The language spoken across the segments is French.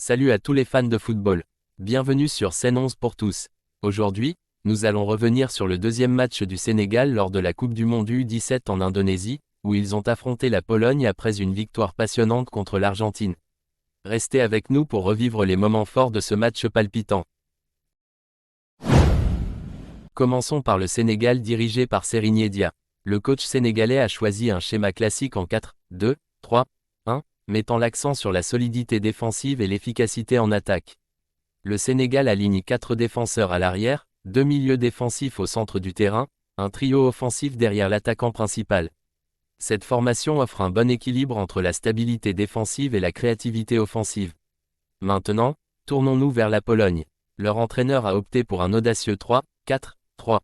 Salut à tous les fans de football. Bienvenue sur Scène 11 pour tous. Aujourd'hui, nous allons revenir sur le deuxième match du Sénégal lors de la Coupe du Monde U17 en Indonésie, où ils ont affronté la Pologne après une victoire passionnante contre l'Argentine. Restez avec nous pour revivre les moments forts de ce match palpitant. Commençons par le Sénégal dirigé par Serigne Dia. Le coach sénégalais a choisi un schéma classique en 4-2-3-1, mettant l'accent sur la solidité défensive et l'efficacité en attaque. Le Sénégal aligne 4 défenseurs à l'arrière, 2 milieux défensifs au centre du terrain, un trio offensif derrière l'attaquant principal. Cette formation offre un bon équilibre entre la stabilité défensive et la créativité offensive. Maintenant, tournons-nous vers la Pologne. Leur entraîneur a opté pour un audacieux 3-4-3.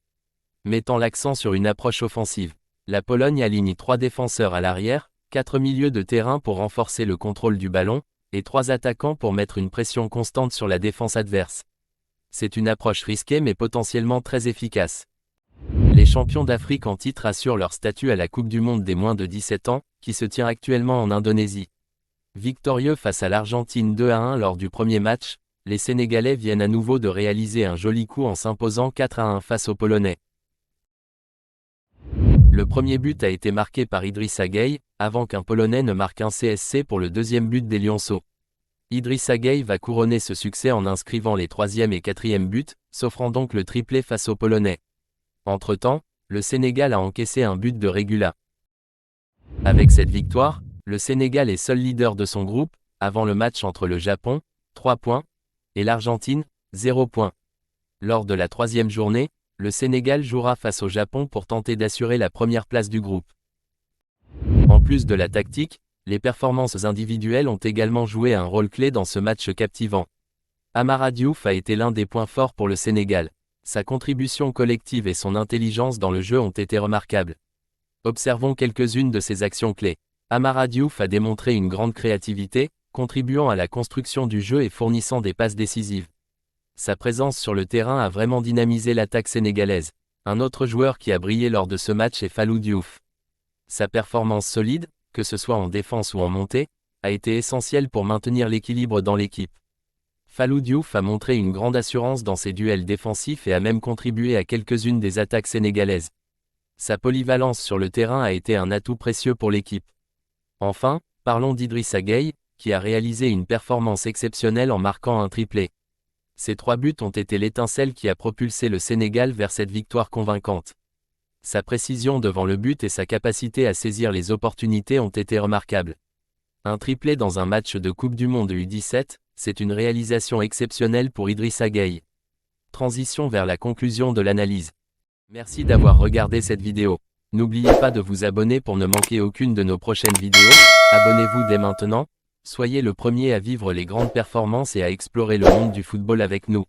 Mettant l'accent sur une approche offensive. La Pologne aligne 3 défenseurs à l'arrière, 4 milieux de terrain pour renforcer le contrôle du ballon, et 3 attaquants pour mettre une pression constante sur la défense adverse. C'est une approche risquée mais potentiellement très efficace. Les champions d'Afrique en titre assurent leur statut à la Coupe du Monde des moins de 17 ans, qui se tient actuellement en Indonésie. Victorieux face à l'Argentine 2-1 lors du premier match, les Sénégalais viennent à nouveau de réaliser un joli coup en s'imposant 4-1 face aux Polonais. Le premier but a été marqué par Idrissa Gueye, avant qu'un Polonais ne marque un CSC pour le deuxième but des Lionceaux. Idrissa Gueye va couronner ce succès en inscrivant les 3e et 4e buts, s'offrant donc le triplé face aux Polonais. Entre-temps, le Sénégal a encaissé un but de Régula. Avec cette victoire, le Sénégal est seul leader de son groupe, avant le match entre le Japon, 3 points, et l'Argentine, 0 points. Lors de la 3e journée, le Sénégal jouera face au Japon pour tenter d'assurer la première place du groupe. En plus de la tactique, les performances individuelles ont également joué un rôle clé dans ce match captivant. Amara Diouf a été l'un des points forts pour le Sénégal. Sa contribution collective et son intelligence dans le jeu ont été remarquables. Observons quelques-unes de ses actions clés. Amara Diouf a démontré une grande créativité, contribuant à la construction du jeu et fournissant des passes décisives. Sa présence sur le terrain a vraiment dynamisé l'attaque sénégalaise. Un autre joueur qui a brillé lors de ce match est Fallou Diouf. Sa performance solide, que ce soit en défense ou en montée, a été essentielle pour maintenir l'équilibre dans l'équipe. Fallou Diouf a montré une grande assurance dans ses duels défensifs et a même contribué à quelques-unes des attaques sénégalaises. Sa polyvalence sur le terrain a été un atout précieux pour l'équipe. Enfin, parlons d'Idrissa Gueye, qui a réalisé une performance exceptionnelle en marquant un triplé. Ces 3 buts ont été l'étincelle qui a propulsé le Sénégal vers cette victoire convaincante. Sa précision devant le but et sa capacité à saisir les opportunités ont été remarquables. Un triplé dans un match de Coupe du Monde U17, c'est une réalisation exceptionnelle pour Idrissa Gueye. Transition vers la conclusion de l'analyse. Merci d'avoir regardé cette vidéo. N'oubliez pas de vous abonner pour ne manquer aucune de nos prochaines vidéos. Abonnez-vous dès maintenant. Soyez le premier à vivre les grandes performances et à explorer le monde du football avec nous.